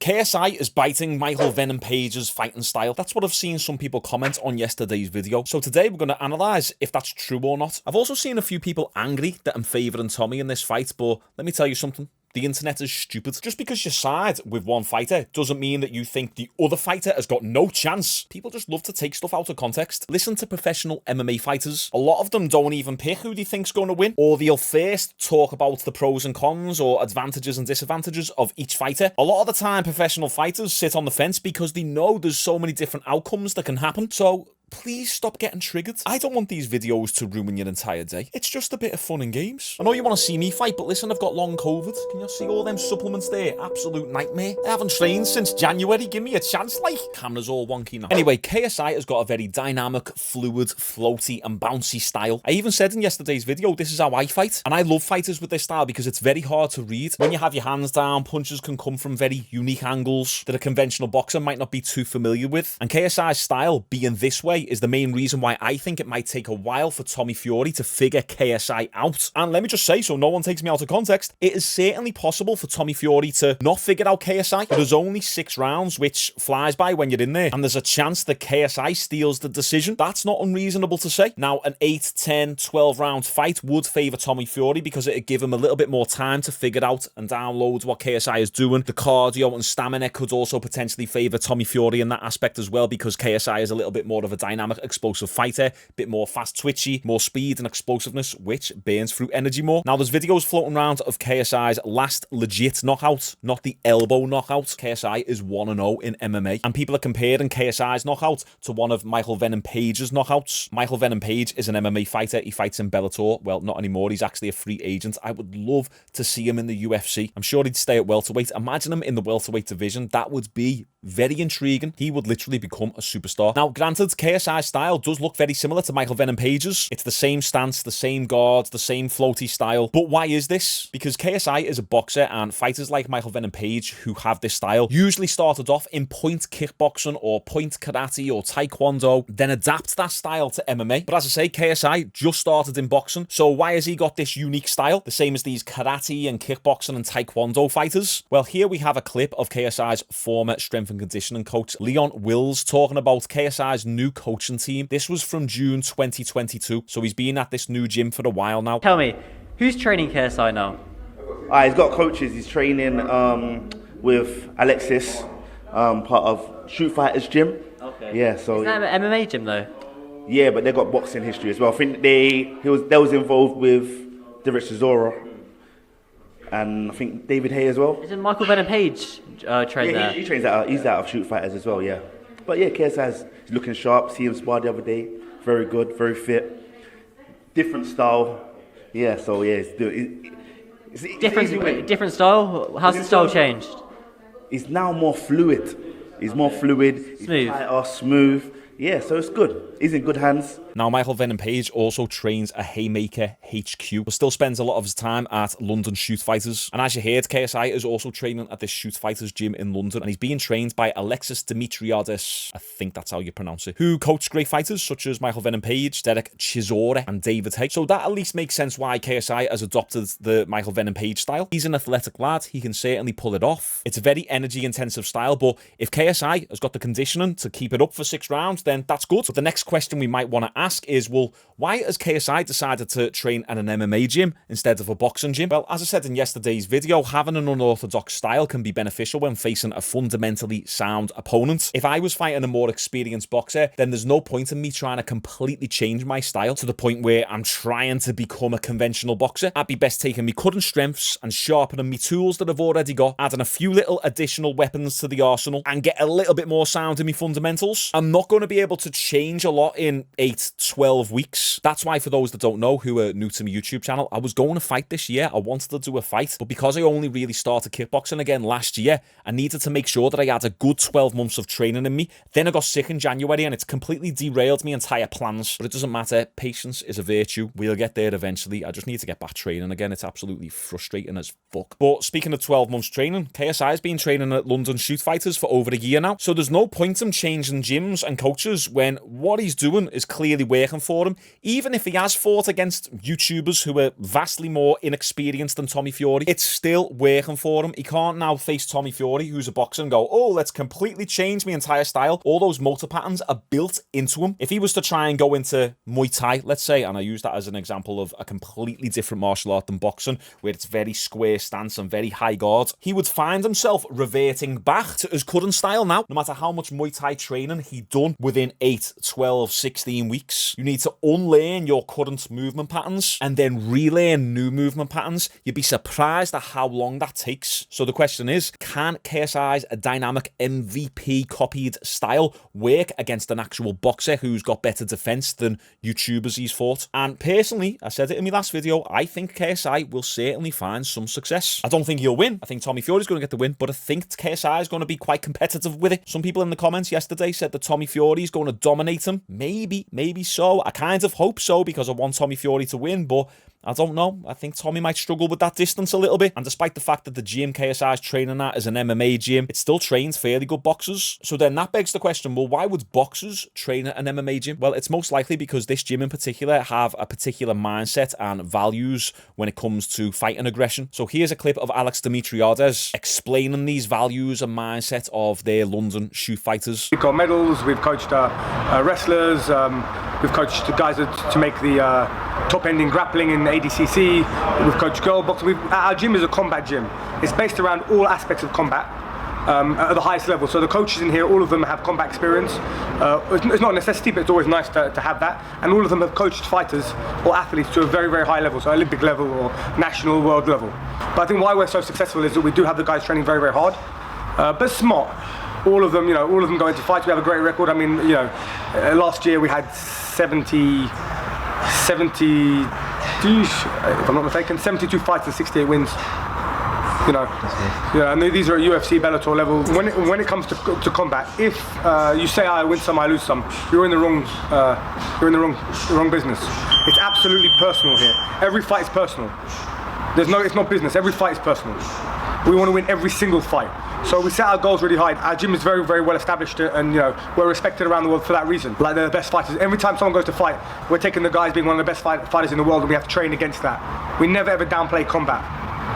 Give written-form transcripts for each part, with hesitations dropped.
KSI is biting Michael Venom Page's fighting style. That's what I've seen some people comment on yesterday's video. So today we're going to analyse if that's true or not. I've also seen a few people angry that I'm favouring Tommy in this fight, but let me tell you something. The internet is stupid. Just because you side with one fighter doesn't mean that you think the other fighter has got no chance. People just love to take stuff out of context. Listen to professional MMA fighters. A lot of them don't even pick who they think's going to win, or they'll first talk about the pros and cons or advantages and disadvantages of each fighter. A lot of the time, professional fighters sit on the fence because they know there's so many different outcomes that can happen. So please stop getting triggered. I don't want these videos to ruin your entire day. It's just a bit of fun and games. I know you want to see me fight, but listen, I've got long COVID. Can you see all them supplements there? Absolute nightmare. I haven't trained since January. Give me a chance, like. Camera's all wonky now. Anyway, KSI has got a very dynamic, fluid, floaty, and bouncy style. I even said in yesterday's video, this is how I fight. And I love fighters with this style because it's very hard to read. When you have your hands down, punches can come from very unique angles that a conventional boxer might not be too familiar with. And KSI's style, being this way, is the main reason why I think it might take a while for Tommy Fury to figure KSI out. And let me just say, so no one takes me out of context, it is certainly possible for Tommy Fury to not figure out KSI. There's only 6 rounds, which flies by when you're in there, and there's a chance that KSI steals the decision. That's not unreasonable to say. Now, an 8, 10, 12 round fight would favour Tommy Fury because it'd give him a little bit more time to figure out and download what KSI is doing. The cardio and stamina could also potentially favour Tommy Fury in that aspect as well, because KSI is a little bit more of a dynamic, explosive fighter, a bit more fast twitchy, more speed and explosiveness, which burns through energy more. Now, there's videos floating around of KSI's last legit knockout, not the elbow knockout. KSI is 1-0 in MMA, and people are comparing KSI's knockout to one of Michael Venom Page's knockouts. Michael Venom Page is an MMA fighter. He fights in Bellator. Well, not anymore. He's actually a free agent. I would love to see him in the UFC. I'm sure he'd stay at welterweight. Imagine him in the welterweight division. That would be very intriguing. He would literally become a superstar. Now, granted, KSI's style does look very similar to Michael Venom Page's. It's the same stance, the same guards, the same floaty style. But why is this? Because KSI is a boxer, and fighters like Michael Venom Page who have this style usually started off in point kickboxing or point karate or taekwondo, then adapt that style to MMA. But as I say, KSI just started in boxing. So why has he got this unique style? The same as these karate and kickboxing and taekwondo fighters? Well, here we have a clip of KSI's former strength and conditioning coach, Leon Wills, talking about KSI's new coaching team. This was from June 2022, so he's been at this new gym for a while now. Tell me, who's training KSI now? He's got coaches. He's training with Alexis, part of Shoot Fighters Gym. Okay. Yeah, so Is that an MMA gym though? yeah, but they've got boxing history as well. I think they was involved with Derek Chisora, and I think David Hay as well. Isn't Michael Venom Page trained there? He trains out. He's out of Shoot Fighters as well. Yeah, but yeah, KSI's looking sharp. See him spar the other day. Very good, very fit. Different style. Yeah, so yeah, it's Different style? How's the style changed? He's now more fluid. He's more fluid. Smooth. He's tighter, smooth. Yeah, so it's good. He's in good hands. Now, Michael Venom Page also trains at Haymaker HQ, but still spends a lot of his time at London Shoot Fighters. And as you heard, KSI is also training at this Shoot Fighters gym in London, and he's being trained by Alexis Dimitriadis, I think that's how you pronounce it, who coached great fighters such as Michael Venom Page, Derek Chisora, and David Hay. So that at least makes sense why KSI has adopted the Michael Venom Page style. He's an athletic lad. He can certainly pull it off. It's a very energy-intensive style, but if KSI has got the conditioning to keep it up for 6 rounds, then that's good. But the next question we might want to ask is, well, why has KSI decided to train at an MMA gym instead of a boxing gym? Well, as I said in yesterday's video, having an unorthodox style can be beneficial when facing a fundamentally sound opponent. If I was fighting a more experienced boxer, then there's no point in me trying to completely change my style to the point where I'm trying to become a conventional boxer. I'd be best taking me current strengths and sharpening me tools that I've already got, adding a few little additional weapons to the arsenal, and get a little bit more sound in me fundamentals. I'm not going to be able to change a lot in 8, 12 weeks. That's why, for those that don't know, who are new to my YouTube channel, I was going to fight this year. I wanted to do a fight, but because I only really started kickboxing again last year, I needed to make sure that I had a good 12 months of training in me. Then I got sick in January, and it's completely derailed my entire plans. But it doesn't matter. Patience is a virtue. We'll get there eventually. I just need to get back training again. It's absolutely frustrating as fuck. But speaking of 12 months training, KSI has been training at London Shoot Fighters for over a year now. So there's no point in changing gyms and coaches when what he's doing is clearly working for him. Even if he has fought against YouTubers who are vastly more inexperienced than Tommy Fury, it's still working for him. He can't now face Tommy Fury, who's a boxer, and go, oh, let's completely change my entire style. All those motor patterns are built into him. If he was to try and go into Muay Thai, let's say, and I use that as an example of a completely different martial art than boxing, where it's very square stance and very high guard, he would find himself reverting back to his current style now, no matter how much Muay Thai training he'd done within 8, 12, 16 weeks. You need to unlearn your current movement patterns and then relearn new movement patterns. You'd be surprised at how long that takes. So the question is, can KSI's dynamic MVP copied style work against an actual boxer who's got better defense than YouTubers he's fought? And personally, I said it in my last video, I think KSI will certainly find some success. I don't think he'll win. I think Tommy Fury's going to get the win, but I think KSI is going to be quite competitive with it. Some people in the comments yesterday said that Tommy Fury is going to dominate him. Maybe so. I kind of hope so because I want Tommy Fury to win, but I don't know. I think Tommy might struggle with that distance a little bit. And despite the fact that the gym KSI is training at is an MMA gym, it still trains fairly good boxers. So then that begs the question, well, why would boxers train at an MMA gym? Well, it's most likely because this gym in particular have a particular mindset and values when it comes to fighting aggression. So here's a clip of Alex Dimitriades explaining these values and mindset of their London shoot fighters. We've got medals, we've coached wrestlers, we've coached guys to make the top end in grappling in ADCC, we've coached girl boxing. Our gym is a combat gym. It's based around all aspects of combat at the highest level. So the coaches in here, all of them have combat experience. It's not a necessity, but it's always nice to have that. And all of them have coached fighters or athletes to a very, very high level, so Olympic level or national, world level. But I think why we're so successful is that we do have the guys training very, very hard, but smart. All of them, all of them go into fights. We have a great record. I mean, last year we had 70, if I'm not mistaken, 72 fights and 68 wins. Yeah, and these are at UFC, Bellator level. When it comes to combat, if you say I win some, I lose some, you're in the wrong business. It's absolutely personal here. Every fight is personal. It's not business. Every fight is personal. We want to win every single fight. So we set our goals really high. Our gym is very, very well established, and we're respected around the world for that reason. Like, they're the best fighters. Every time someone goes to fight, we're taking the guys being one of the best fighters in the world, and we have to train against that. We never ever downplay combat.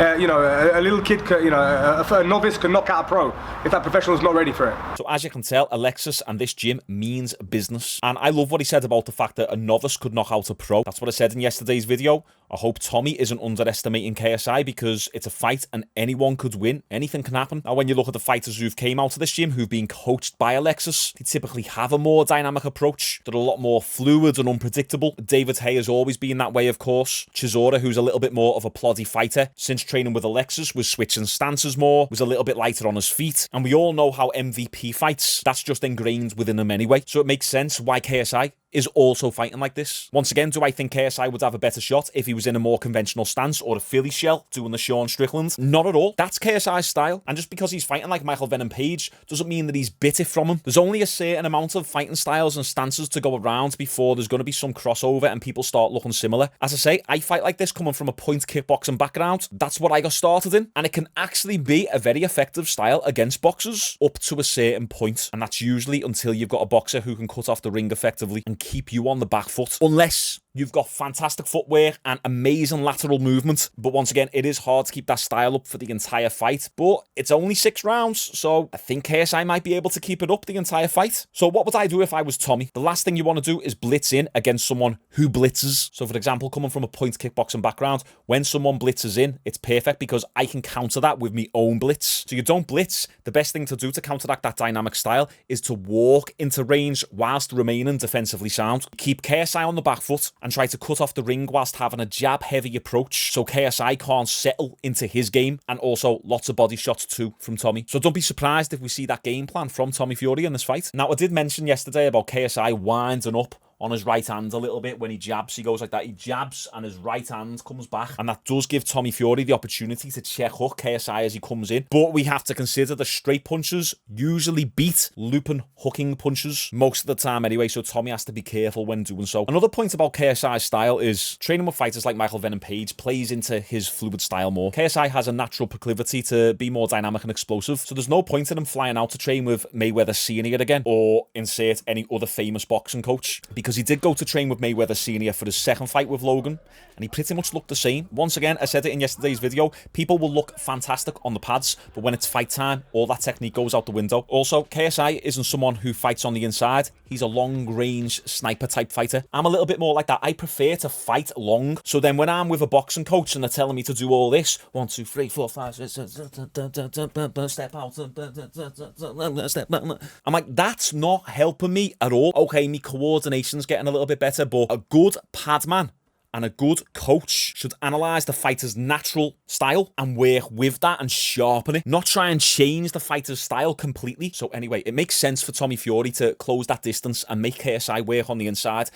A little kid, a novice can knock out a pro if that professional is not ready for it. So as you can tell, Alexis and this gym means business. And I love what he said about the fact that a novice could knock out a pro. That's what I said in yesterday's video. I hope Tommy isn't underestimating KSI because it's a fight and anyone could win. Anything can happen. Now, when you look at the fighters who've came out of this gym, who've been coached by Alexis, they typically have a more dynamic approach. They're a lot more fluid and unpredictable. David Haye has always been that way, of course. Chisora, who's a little bit more of a ploddy fighter, since training with Alexis, was switching stances more, was a little bit lighter on his feet. And we all know how MVP fights. That's just ingrained within him anyway. So it makes sense why KSI is also fighting like this. Once again, do I think KSI would have a better shot if he was in a more conventional stance or a Philly shell doing the Sean Strickland? Not at all. That's KSI's style. And just because he's fighting like Michael Venom Page doesn't mean that he's bit it from him. There's only a certain amount of fighting styles and stances to go around before there's going to be some crossover and people start looking similar. As I say, I fight like this coming from a point kickboxing background. That's what I got started in. And it can actually be a very effective style against boxers up to a certain point. And that's usually until you've got a boxer who can cut off the ring effectively and keep you on the back foot. Unless you've got fantastic footwear and amazing lateral movement. But once again, it is hard to keep that style up for the entire fight. But it's only 6 rounds, so I think KSI might be able to keep it up the entire fight. So what would I do if I was Tommy? The last thing you want to do is blitz in against someone who blitzes. So for example, coming from a point kickboxing background, when someone blitzes in, it's perfect because I can counter that with my own blitz. So you don't blitz. The best thing to do to counteract that dynamic style is to walk into range whilst remaining defensively sound. Keep KSI on the back foot and try to cut off the ring whilst having a jab-heavy approach so KSI can't settle into his game, and also lots of body shots too from Tommy. So don't be surprised if we see that game plan from Tommy Fury in this fight. Now, I did mention yesterday about KSI winding up on his right hand a little bit when he jabs. He goes like that. He jabs and his right hand comes back. And that does give Tommy Fury the opportunity to check hook KSI as he comes in. But we have to consider the straight punches usually beat looping hooking punches most of the time anyway. So Tommy has to be careful when doing so. Another point about KSI's style is training with fighters like Michael Venom Page plays into his fluid style more. KSI has a natural proclivity to be more dynamic and explosive. So there's no point in him flying out to train with Mayweather Senior again or insert any other famous boxing coach, because he did go to train with Mayweather Senior for his second fight with Logan, and he pretty much looked the same. Once again, I said it in yesterday's video, people will look fantastic on the pads, but when it's fight time, all that technique goes out the window. Also, KSI isn't someone who fights on the inside. He's a long-range sniper type fighter. I'm a little bit more like that. I prefer to fight long. So then when I'm with a boxing coach and they're telling me to do all this, 1, 2, 3, 4, 5, 6, step out, step back. I'm like, that's not helping me at all. Okay, me coordination's getting a little bit better, but a good pad man and a good coach should analyse the fighter's natural style and work with that and sharpen it, not try and change the fighter's style completely. So anyway, it makes sense for Tommy Fury to close that distance and make KSI work on the inside.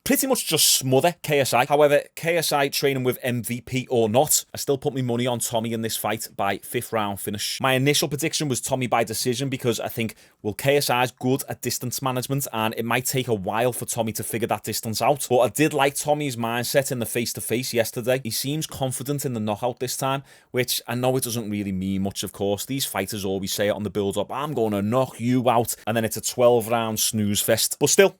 Pretty much just smother KSI. However, KSI training with MVP or not, I still put my money on Tommy in this fight by 5th round finish. My initial prediction was Tommy by decision because I think, well, KSI's good at distance management and it might take a while for Tommy to figure that distance out. But I did like Tommy's mindset in the face-to-face yesterday. He seems confident in the knockout this time, which I know it doesn't really mean much, of course. These fighters always say it on the build-up, I'm going to knock you out, and then it's a 12-round snooze fest. But still,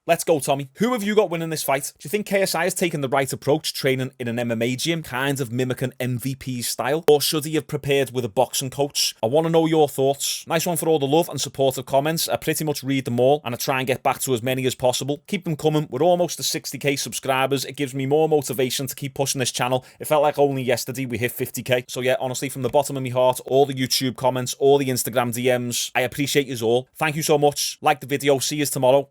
let's go, Tommy. Who have you got winning this fight? Do you think KSI has taken the right approach, training in an MMA gym, kind of mimicking MVP's style? Or should he have prepared with a boxing coach? I want to know your thoughts. Nice one for all the love and supportive comments. I pretty much read them all, and I try and get back to as many as possible. Keep them coming. We're almost to 60k subscribers. It gives me more motivation to keep pushing this channel. It felt like only yesterday we hit 50k. So yeah, honestly, from the bottom of my heart, all the YouTube comments, all the Instagram DMs, I appreciate yous all. Thank you so much. Like the video. See yous tomorrow.